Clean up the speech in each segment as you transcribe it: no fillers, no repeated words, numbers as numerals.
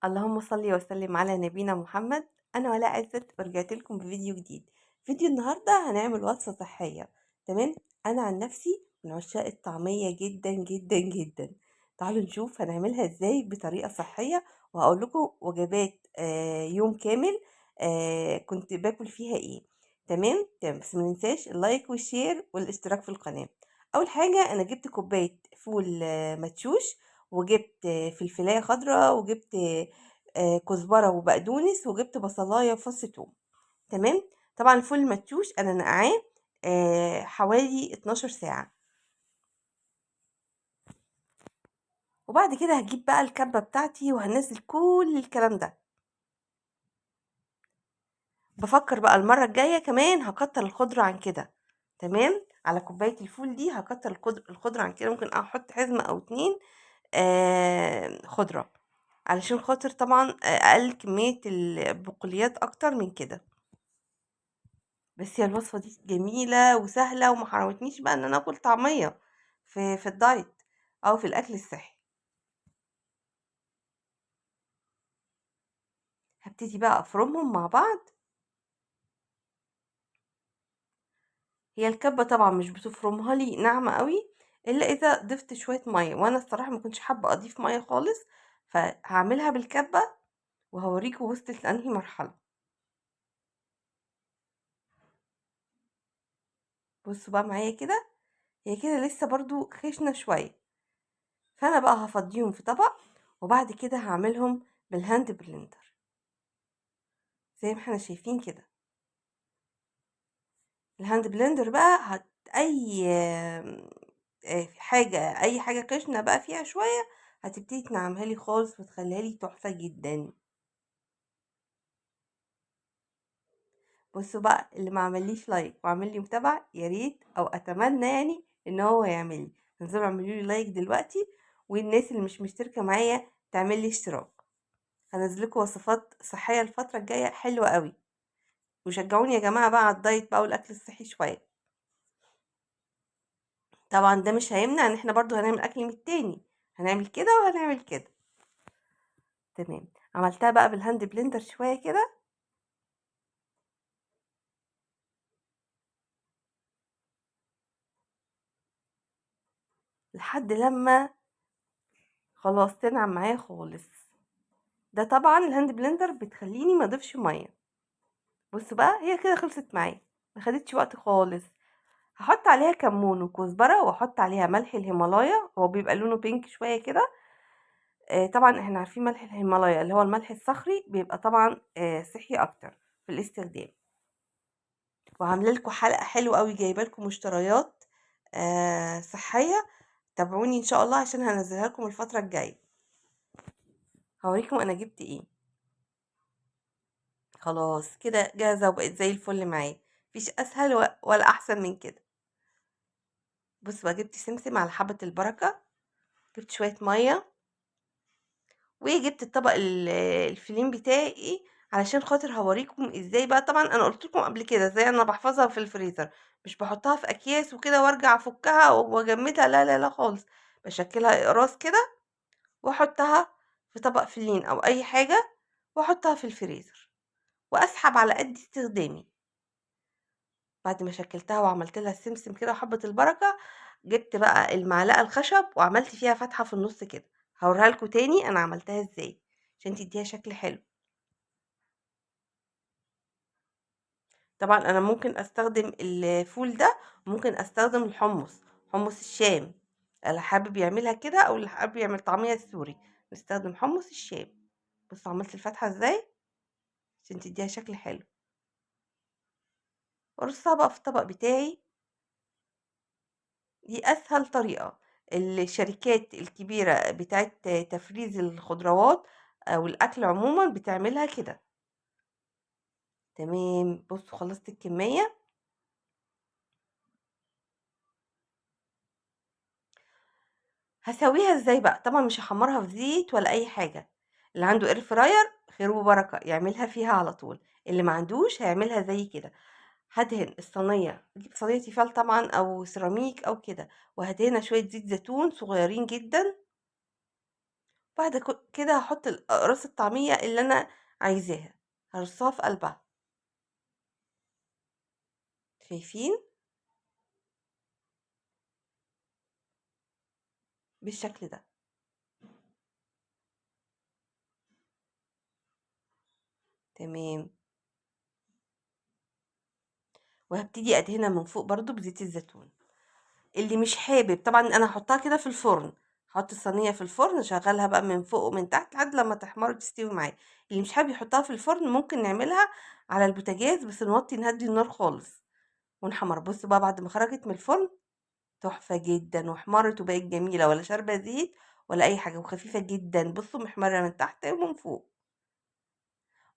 اللهم صل وسلم على نبينا محمد. انا ولاء عزت ورجعت لكم بفيديو جديد. فيديو النهارده هنعمل وصفه صحيه. تمام. انا عن نفسي من عشاق الطعميه جدا جدا جدا. تعالوا نشوف هنعملها ازاي بطريقه صحيه، وهقول لكم وجبات يوم كامل كنت باكل فيها ايه. تمام تمام، بس ما ننساش اللايك والشير والاشتراك في القناه. اول حاجه انا جبت كوبايه فول مدشوش، وجبت فلفلاية خضراء، وجبت كزبرة وبقدونس، وجبت بصلاية وفص توم. تمام. طبعا الفول المدشوش انا نقعاه حوالي 12 ساعة. وبعد كده هجيب بقى الكبة بتاعتي وهنزل كل الكلام ده. بفكر بقى المرة الجاية كمان هكتر الخضرة عن كده. تمام، على كوباية الفول دي هكتر الخضرة عن كده، ممكن احط حزمة او اتنين خضرة، علشان خاطر طبعا اقل كمية البقوليات اكتر من كده. بس هي الوصفة دي جميلة وسهلة وما حرمتنيش بقى ان انا اكل طعمية في الدايت او في الاكل الصحي. هبتدي بقى افرمهم مع بعض. هي الكبة طبعا مش بتفرمها لي ناعمة قوي الا اذا ضفت شوية مية، وانا الصراحة ما كنتش حابة اضيف مية خالص، فهعملها بالكبة وهوريكم وصلت لانهي مرحلة. بصوا بقى معايا كده، هي كده لسه برضو خشنة شوية، فانا بقى هفضيهم في طبق، وبعد كده هعملهم بالهاند بلندر زي ما احنا شايفين كده. الهاند بلندر بقى اي حاجة، اي حاجة خشنة بقى فيها شوية هتبتدي تنعمها لي خالص وتخليها لي تحفة جدا. بصوا بقى، اللي ما عمليش لايك وعمل لي متابعة يا ريت او اتمنى يعني ان هو يعمل لي، انزلوا اعملوا لي لايك دلوقتي، والناس اللي مش مشتركة معايا تعمل لي اشتراك. هنزل لكم وصفات صحية الفترة الجاية حلوة قوي، وشجعوني يا جماعة بقى على الدايت بقى والاكل الصحي شوية. طبعا ده مش هيمنع ان احنا برضو هنعمل اكل من التاني، هنعمل كده وهنعمل كده. تمام. عملتها بقى بالهاند بلندر شوية كده لحد لما خلاص تنعم معايا خالص. ده طبعا الهاند بلندر بتخليني ما اضيفش ميه. بصوا بقى هي كده خلصت معايا، ما خدتش وقت خالص. هحط عليها كمون وكزبره، واحط عليها ملح الهيمالايا، هو بيبقى لونه بينك شويه كده. طبعا احنا عارفين ملح الهيمالايا اللي هو الملح الصخري بيبقى طبعا صحي اكتر في الاستخدام. وعامله لكم حلقه حلوه قوي، جايبه لكم مشتريات صحيه. تابعوني ان شاء الله عشان هنزلها لكم الفتره الجايه، هوريكم انا جبت ايه. خلاص كده جاهزه وبقت زي الفل معايا، مفيش اسهل ولا احسن من كده. بص بقى، جبت سمسم على حبه البركه، جبت شويه ميه، وجبت الطبق الفلين بتاعي علشان خاطر هوريكم ازاي بقى. طبعا انا قلت لكم قبل كده ازاي انا بحفظها في الفريزر، مش بحطها في اكياس وكده وارجع افكها واجمدها، لا لا لا خالص. بشكلها اقراص كده واحطها في طبق فلين او اي حاجه، واحطها في الفريزر واسحب على قد استخدامي. بعد ما شكلتها وعملت لها السمسم كده وحبة البركة، جبت بقى المعلقة الخشب وعملت فيها فتحة في النص كده. هوريها لكم تاني انا عملتها ازاي عشان تديها شكل حلو. طبعا انا ممكن استخدم الفول ده، وممكن استخدم الحمص، حمص الشام، اللي حابب يعملها كده او اللي حابب يعمل طعمية السوري نستخدم حمص الشام. بصوا عملت الفتحة ازاي عشان تديها شكل حلو. وارصها بقى في الطبق بتاعي. دي أسهل طريقة. الشركات الكبيرة بتاعة تفريز الخضروات أو الأكل عموما بتعملها كده. تمام. بصوا خلصت الكمية. هسويها ازاي بقى؟ طبعا مش هحمرها في زيت ولا أي حاجة. اللي عنده اير فراير خير وبركة يعملها فيها على طول، اللي ما عندوش هيعملها زي كده. هدهن الصينية، اجيب صينية تيفال طبعا أو سيراميك أو كده، وهدهنها شوية زيت زيتون صغيرين جدا. بعد كده هحط اقراص الطعمية اللي انا عايزاها، هرصها في قلبها. شايفين؟ بالشكل ده. تمام. وهبتدي ادهنها من فوق برضو بزيت الزيتون. اللي مش حابب طبعا انا هحطها كده في الفرن، هحط الصينيه في الفرن، اشغلها بقى من فوق ومن تحت لحد لما تحمر وتستوي معايا. اللي مش حابب يحطها في الفرن ممكن نعملها على البوتاجاز، بس نوطي نهدي النار خالص ونحمر. بصوا بقى بعد ما خرجت من الفرن، تحفه جدا وحمرت وبقت جميله، ولا شاربه زيت ولا اي حاجه، وخفيفه جدا. بصوا محمره من تحت ومن فوق.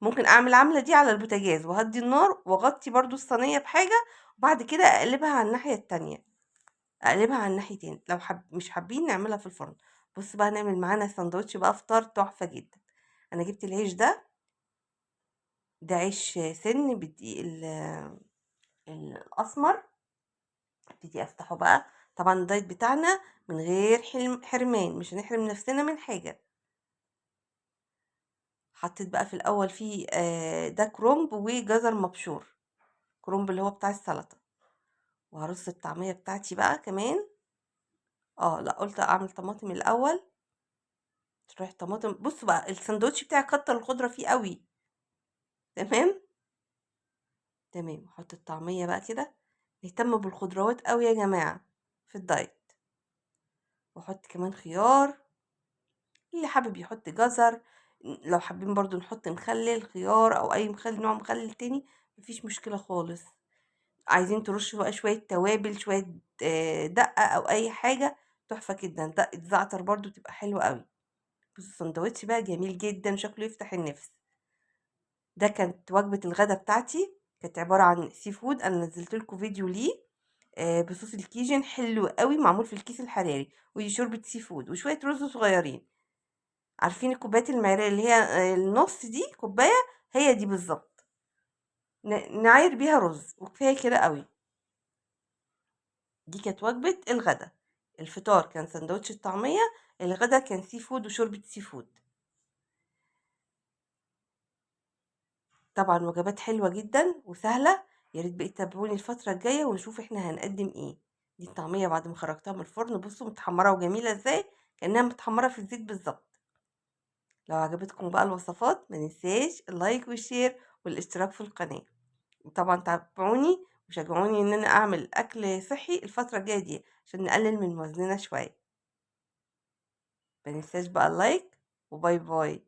ممكن اعمل العمله دي على البوتاجاز وهدي النار واغطي برضو الصينيه بحاجه، وبعد كده اقلبها على الناحيه التانية، اقلبها على الناحيتين. لو مش حابين نعملها في الفرن. بص بقى نعمل معانا سندوتش بقى فطار تحفة جدا. انا جبت العيش ده، ده عيش سن بالدقيق الاسمر. ابتدي افتحه بقى. طبعا الدايت بتاعنا من غير حرمان، مش هنحرم نفسنا من حاجة. حطيت بقى في الاول فيه ده كرومب وجزر مبشور، كرومب اللي هو بتاع السلطة. وهرص الطعمية بتاعتي بقى كمان. لا، قلت اعمل طماطم الاول. تروح طماطم. بص بقى الساندوتش بتاعي كتر الخضرة فيه قوي. تمام. تمام. احط الطعمية بقى كده. نهتم بالخضروات قوي يا جماعة في الدايت. واحط كمان خيار، اللي حابب يحط جزر. لو حابين برضو نحط مخلل خيار او اي مخلل، نوع مخلل تاني، مفيش مشكلة خالص. عايزين ترشوا بقى شوية توابل، شوية دقة او اي حاجة، تحفة جدا. دقة زعتر برضو تبقى حلوة قوي. بص السندوتش بقى جميل جدا، شكله يفتح النفس. ده كانت وجبة الغدا بتاعتي، كانت عبارة عن سي فود. انا نزلت لكم فيديو ليه بصوص الكيجن، حلو قوي، معمول في الكيس الحراري، ودي شوربة سي فود وشوية رز صغيرين. عارفين الكوبايات المعيارية اللي هي النص دي كوباية، هي دي بالظبط. نعاير بيها رز وكفاية كده قوي. دي كانت وجبة الغدا. الفطار كان سندوتش الطعمية، الغدا كان سي فود وشوربة سي فود. طبعا وجبات حلوة جدا وسهلة. يا ريت بقى تتابعوني الفترة الجاية ونشوف احنا هنقدم ايه. دي الطعمية بعد ما خرجتها من الفرن، بصوا متحمرة وجميلة ازاي، كأنها متحمرة في الزيت بالظبط. لو عجبتكم بقى الوصفات ما ننساش اللايك والشير والاشتراك في القناة. وطبعا تابعوني وشجعوني ان انا اعمل اكل صحي الفترة الجاية دي عشان نقلل من وزننا شوية. ما ننساش بقى اللايك، وباي باي.